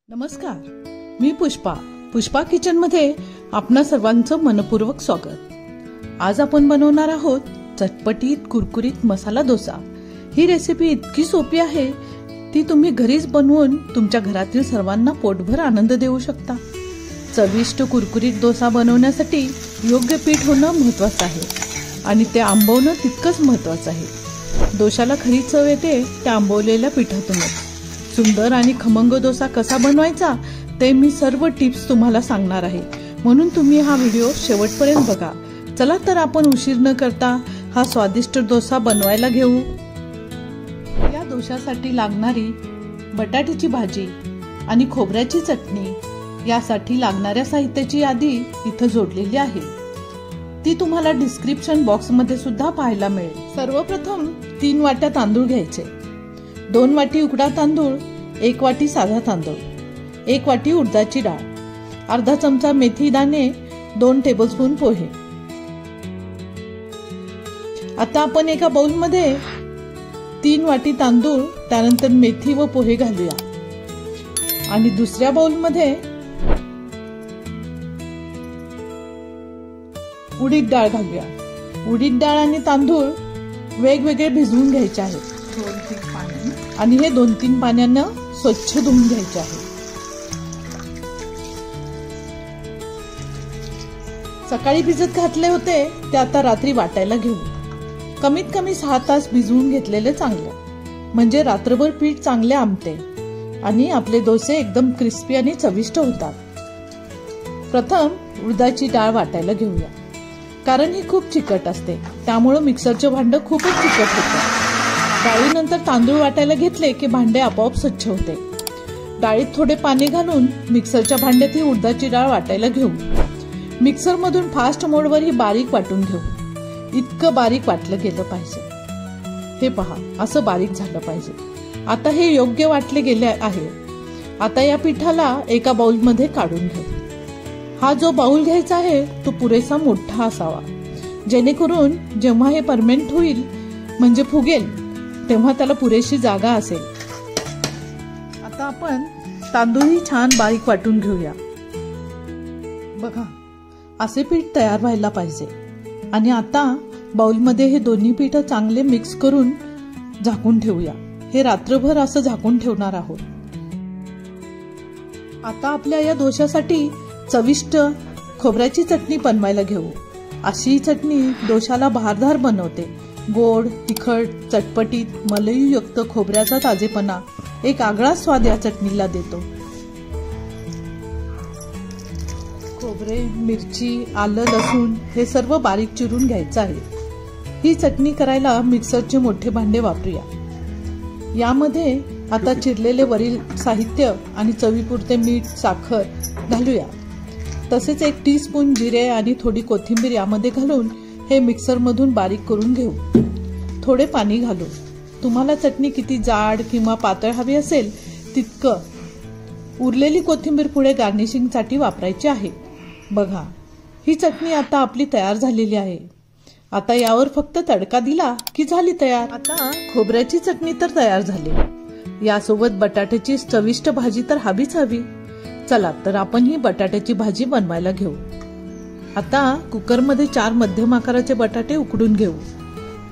नमस्कार, मी पुष्पा किचनमध्ये आपणा सर्वांचं मनपूर्वक स्वागत। आज आपण बनवणार आहोत चटपटीत कुरकुरीत मसाला डोसा। ही रेसिपी इतकी सोपी आहे, ती तुम्ही घरीच बनवून तुमच्या घरातील सर्वांना पोटभर आनंद देऊ शकता। चविष्ट कुरकुरीत डोसा बनवण्यासाठी योग्य पीठ होणं महत्त्वाचं आहे आणि ते आंबवणं तितकंच महत्त्वाचं आहे। डोशाला खरी चव येते त्या आंबवलेल्या पिठातूनच। सुंदर आणि खमंग डोसा कसा बनवायचा ते मी सर्व टिप्स तुम्हाला सांगणार आहे, म्हणून तुम्ही हा व्हिडिओ शेवटपर्यंत बघा। चला तर आपण उशीर न करता हा स्वादिष्ट डोसा बनवायला घेऊ। या डोशासाठी लागणारी बटाट्याची भाजी आणि खोबऱ्याची चटणी यासाठी लागणाऱ्या साहित्याची यादी इथं जोडलेली आहे, ती तुम्हाला डिस्क्रिप्शन बॉक्स मध्ये सुद्धा पाहायला मिळेल। सर्वप्रथम 3 वाट्या तांदूळ घ्यायचे, 2 वाटी उकडा तांदूळ, 1 वाटी साधा तांदूळ, 1 वाटी उडदाची डाळ, अर्धा चमचा मेथी दाणे, 2 टेबलस्पून पोहे। आता आपण एका बाउल मध्ये 3 वाटी तांदूळ, त्यानंतर मेथी व पोहे घालूया आणि दुसऱ्या बाउल मध्ये उडीद डाळ घालूया। उडीद डाळ आणि तांदूळ वेगवेगळे भिजवून घ्यायचे आहेत आणि हे 2-3 पाण्यानं स्वच्छ धुवून घ्यायचे आहे। सकाळी भिजत घातले होते ते आता रात्री वाटायला घेऊ। कमीत कमी 6 तास भिजवून घेतलेले चांगले, म्हणजे रात्रभर पीठ चांगले आंबते आणि आपले डोसे एकदम क्रिस्पी आणि चविष्ट होतात। प्रथम उडदाची डाळ वाटायला घेऊया, कारण ही खूप चिकट असते, त्यामुळे मिक्सरचे भांडे खूपच चिकट होते। डाळीनंतर तांदूळ वाटायला घेतले की भांडे आपोआप स्वच्छ होते। डाळीत थोडे पाणी घालून मिक्सरच्या भांड्यात ही उडदाची डाळ वाटायला घेऊ। मिक्सर मधून फास्ट मोडवर ही बारीक वाटून घेऊ। इतकं बारीक वाटलं गेलं पाहिजे, हे पहा, असं बारीक झालं पाहिजे। आता हे योग्य वाटले गेले आहे। आता या पिठाला एका बाउल मध्ये काढून घेऊ। हा जो बाउल घ्यायचा आहे तो पुरेसा मोठा असावा, जेणेकरून जेव्हा हे फर्मेंट होईल म्हणजे फुगेल तेव्हा त्याला पुरेशी जागा असेल। आता आपण तांदूळही छान बारीक वाटून घेऊया। बघा, असे पीठ तयार व्हायला पाहिजे। आणि आता बाउल मध्ये हे दोन्ही पीठ चांगले मिक्स करून झाकून ठेवूया। हे रात्रभर असं झाकून ठेवणार आहोत। आता आपल्या या डोशासाठी चविष्ट खोबऱ्याची चटणी बनवायला घेऊ। अशी चटणी डोशाला बहारदार बनवते। गोड, तिखट, चटपटीत, मलईयुक्त खोबऱ्याचा ताजेपणा एक आगळा स्वाद या चटणीला देतो। खोबरे, मिरची, आलं, लसूण हे सर्व बारीक चिरून घ्यायचं आहे। ही चटणी करायला मिक्सरचे मोठे भांडे वापरूया। यामध्ये आता चिरलेले वरील साहित्य आणि चवीपुरते मीठ, साखर घालूया। तसेच 1 टीस्पून जिरे आणि थोडी कोथिंबीर यामध्ये घालून हे मिक्सर मधून बारीक करून घेऊ। थोडे पाणी घालू। तुम्हाला चटणी किती जाड किंवा पातळ हवी असेल तितकं। उरलेली कोथिंबीर पुढे गार्निशिंग साठी वापरायची आहे। बघा, ही चटणी आता आपली तयार झालेली आहे। आता यावर फक्त तडका दिला की झाली तयार। आता खोबऱ्याची चटणी तर तयार झाली, यासोबत बटाट्याची चविष्ट भाजी तर हवीच हवी। चला तर आपण ही बटाट्याची भाजी बनवायला घेऊ। आता कुकरमध्ये 4 मध्यम आकाराचे बटाटे उकडून घेऊ।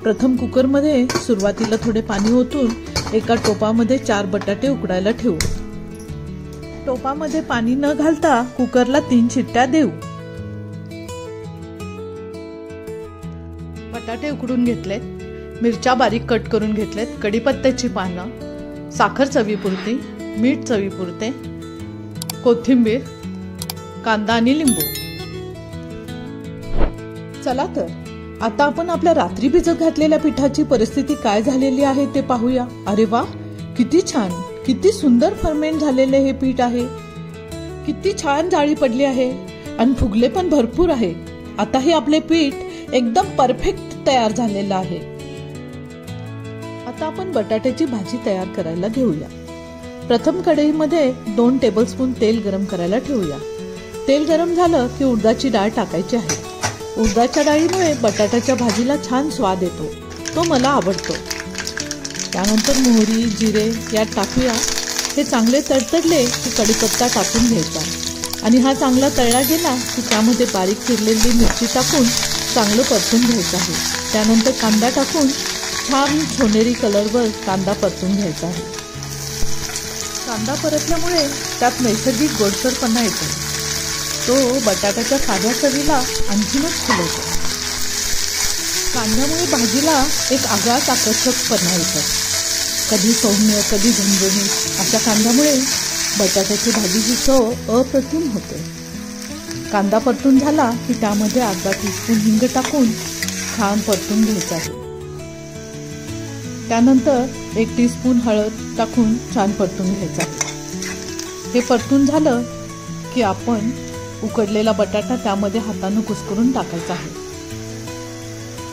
प्रथम कुकरमध्ये सुरुवातीला थोडे पाणी ओतून एका टोपामध्ये 4 बटाटे उकडायला ठेवू। टोपामध्ये पाणी न घालता कुकरला 3 शिट्ट्या देऊ। बटाटे उकडून घेतलेत, मिरच्या बारीक कट करून घेतलेत, कढीपत्त्याची पानं, साखर चवीपुरती, मीठ चवीपुरते, कोथिंबीर, कांदा आणि लिंबू। चला तर आता आपण आपल्या रात्री भिजत घातलेल्या पिठाची परिस्थिती काय झालेली आहे ते पाहूया। अरे वा, किती छान, किती सुंदर फर्मेंट झालेले हे पीठ आहे। किती छान जाळी पडली आहे आणि फुगले पण भरपूर आहे। आता हे आपले पीठ एकदम परफेक्ट तयार झालेलं आहे। आता आपण बटाट्याची भाजी तयार करायला घेऊया। प्रथम कढईमध्ये 2 टेबलस्पून तेल गरम करायला ठेवूया। तेल गरम झालं की उडदाची डाळ टाकायची आहे। उडदाच्या डाळीमुळे बटाट्याच्या भाजीला छान स्वाद येतो, तो मला आवडतो। त्यानंतर मोहरी, जिरे यात टाकूया हे चांगले तडतडले की कढीपत्ता टाकून घ्यायचा आणि हा चांगला तळला गेला की त्यामध्ये बारीक चिरलेली मिरची टाकून चांगलं परतून घ्यायचं आहे। त्यानंतर कांदा टाकून छान सोनेरी कलरवर कांदा परतून घ्यायचा आहे। कांदा परतल्यामुळे त्यात नैसर्गिक गोडसरपणा येतो, तो बटाट्याच्या साध्या चवीला आणखीनच फुलवतो। कांद्यामुळे भाजीला एक आगळाच आकर्षकपणा येतो, कधी सौम्य कधी झणझणीत। अशा कांद्यामुळे बटाट्याची भाजीची चव अप्रतिम होते। कांदा परतून झाला की त्यामध्ये अर्धा टीस्पून हिंग टाकून छान परतून घ्यायचा आहे। त्यानंतर 1 टीस्पून हळद टाकून छान परतून घ्यायचा आहे। हे परतून झालं की आपण उकडलेला बटाटा त्यामध्ये हाताने कुस्करून टाकायचा आहे।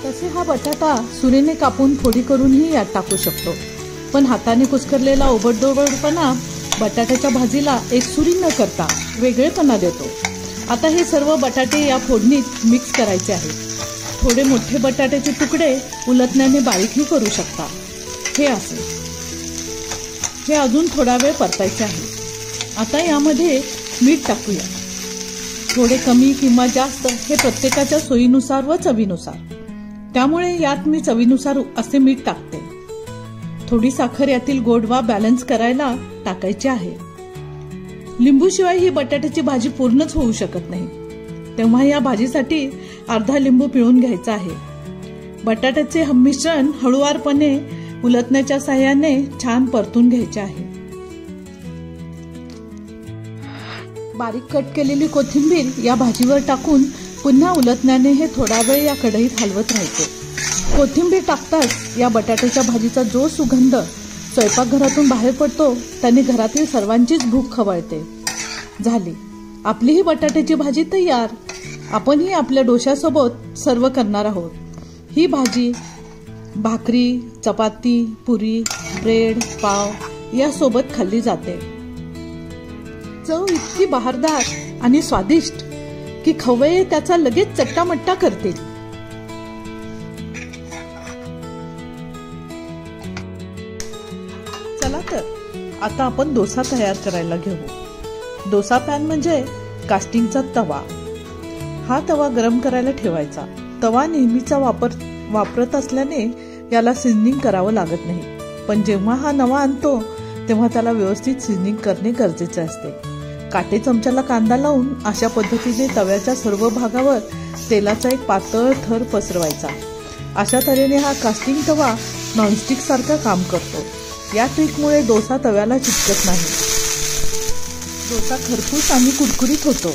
तसे हा बटाटा सुरीने कापून फोडी करूनही यात टाकू शकतो, पण हाताने कुस्करलेला ओबडधोबडपणा बटाट्याच्या भाजीला एकसुरी न करता वेगळेपणा देतो। आता हे सर्व बटाटे या फोडणीत मिक्स करायचे आहेत। थोडे मोठे बटाट्याचे तुकडे उलटण्याने बारीकही करू शकता। हे असे हे अजून थोडा वेळ परतायचे आहे। आता यामध्ये मीठ टाकूया, थोडे कमी किंवा जास्त हे प्रत्येकाच्या सोयीनुसार व चवीनुसार, त्यामुळे यात मी चवीनुसार असे मीठ टाकते। थोडी साखर यातील गोडवा बॅलन्स करायला टाकायची आहे। लिंबूशिवाय ही बटाट्याची भाजी पूर्णच होऊ शकत नाही, तेव्हा या भाजीसाठी अर्धा लिंबू पिळून घ्यायचा आहे। बटाट्याचे मिश्रण हळूवारपणे उलटण्याच्या साहाय्याने छान परतून घ्यायचे आहे। बारीक कट केलेली कोथिंबीर या भाजीवर टाकून पुन्हा उलटण्याने हे थोडा वेळ या कढईत हलवत राहायचे। कोथिंबीर टाकताच या बटाट्याच्या भाजीचा जो सुगंध स्वयंपाकघरातून बाहेर पडतो त्याने घरातील सर्वांचीच भूक खवळते। झाली आपली ही बटाट्याची भाजी तयार। आपणही आपल्या डोश्यासोबत सर्व करणार आहोत। ही भाजी भाकरी, चपाती, पुरी, ब्रेड, पाव यासोबत खाल्ली जाते। चव इतकी बहारदार आणि स्वादिष्ट की खवय्ये त्याचा लगेच चट्टामट्टा करतील। चला तर आता आपण डोसा तयार करायला घेऊ। डोसा पॅन म्हणजे कास्टिंगचा तवा। हा तवा गरम करायला ठेवायचा। तवा नेहमीचा वापरत असल्याने याला सिझनिंग करावं लागत नाही, पण जेव्हा हा नवा आणतो तेव्हा त्याला व्यवस्थित सिझनिंग करणे गरजेचे असते। काटे चमच्याला कांदा लावून अशा पद्धतीने तव्याच्या सर्व भागावर तेलाचा एक पातळ थर पसरवायचा। अशा तऱ्हेने हा कास्टिंग तवा नॉनस्टिक सारखा काम करतो। या ट्रिकमुळे डोसा तव्याला चिटकत नाही, डोसा खरपूस आणि कुरकुरीत होतो।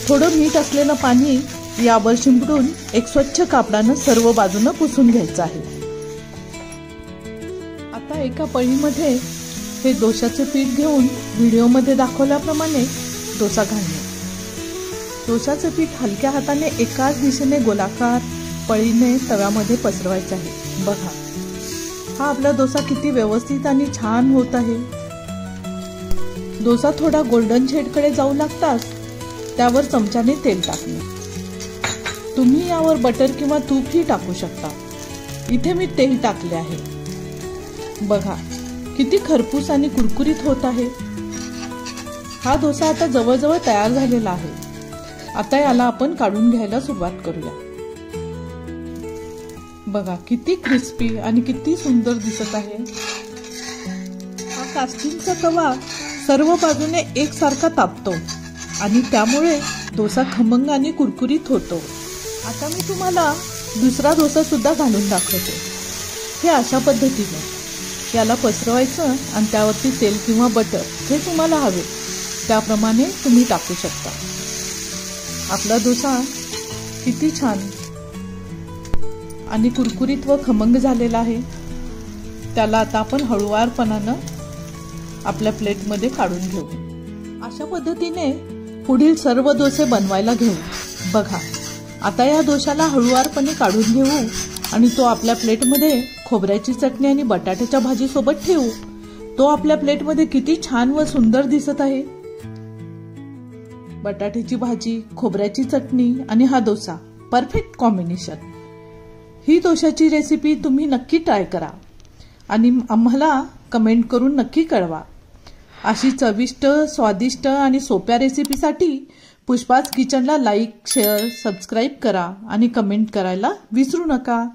थोडं मीठ असलेलं पाणी यावर शिंपडून एक स्वच्छ कापडानं सर्व बाजूनं पुसून घ्यायचं आहे। आता एका पळीमध्ये हे डोशाचे पीठ घेऊन व्हिडिओमध्ये दाखवल्याप्रमाणे डोसा घालणे। डोशाचे पीठ हलक्या हाताने एकाच दिशेने गोलाकार पळीने तव्यामध्ये पसरवायचे आहे। बघा हा आपला डोसा किती व्यवस्थित आणि छान होत आहे। डोसा थोडा गोल्डन शेडकडे जाऊ लागताच त्यावर चमच्याने तेल टाकणे। तुम्ही यावर बटर किंवा तूपही टाकू शकता। इथे मी तेल टाकले आहे। बघा किती खरपूस आणि कुरकुरीत होत आहे। हा डोसा आता जवळजवळ तयार झालेला आहे। आता याला आपण काढून घ्यायला सुरुवात करूया। बघा किती क्रिस्पी आणि किती सुंदर दिसत आहे। हा कास्टिंगचा तवा सर्व बाजूने एकसारखा तापतो आणि त्यामुळे डोसा खमंग आणि कुरकुरीत होतो। आता मी तुम्हाला दुसरा डोसा सुद्धा घालून दाखवते। हे अशा पद्धतीने याला पसरवायचं आणि त्यावरती तेल किंवा बटर जे तुम्हाला हवे त्याप्रमाणे तुम्ही टाकू शकता। आपला डोसा किती छान आणि कुरकुरीत व खमंग झालेला आहे। त्याला आता आपण हळूवारपणानं आपल्या प्लेटमध्ये काढून घेऊ। अशा पद्धतीने पुढील सर्व डोसे बनवायला घेऊ। बघा आता या डोशाला हळूवारपणे काढून घेऊ आणि तो आपल्या प्लेटमध्ये खोबऱ्याची चटणी आणि बटाट्याच्या भाजी सोबत ठेवू। तो आपल्या प्लेटमध्ये किती छान व सुंदर दिसत आहे। बटाट्याची भाजी, खोबऱ्याची चटणी आणि हा डोसा परफेक्ट कॉम्बिनेशन। ही डोशाची रेसिपी तुम्ही नक्की ट्राय करा आणि आम्हाला कमेंट करून नक्की कळवा। अशी चविष्ट, स्वादिष्ट आणि सोप्या रेसिपीसाठी पुष्पाज किचनला लाईक, शेअर, सबस्क्राईब करा आणि कमेंट करायला विसरू नका.